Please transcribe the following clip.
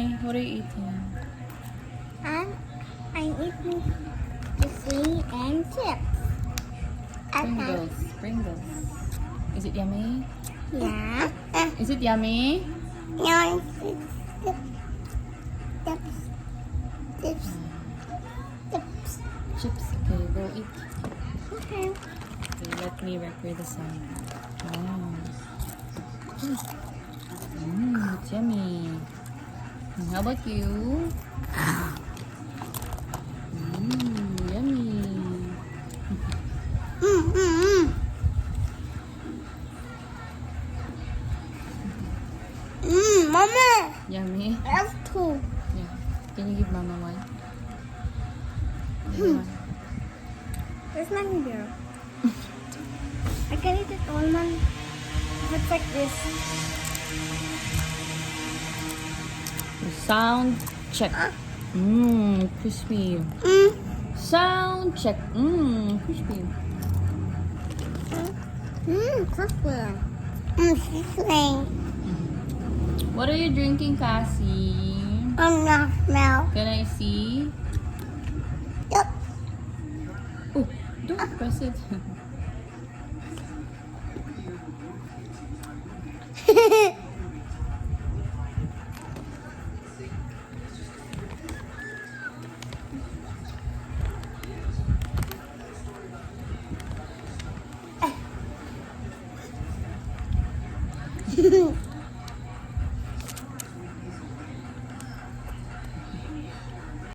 Nay, what are you eating? I'm eating juicy and chips. Pringles. Pringles. Is it yummy? Yeah. Is it yummy? No, chips. Chips. Chips. Chips. Okay, go eat. Okay. Okay, let me record the sound. Wow. It's yummy. How about you? Yummy. Mama. Yummy. I have two. Yeah. Can you give Mama one? Give me one. There's nothing there. I can eat it all, man. It's like this. Sound check. Crispy. Sound check. Crispy. Crispy. Crispy. What are you drinking, Cassie? I'm not smell. Can I see? Yep. Oh, don't press it.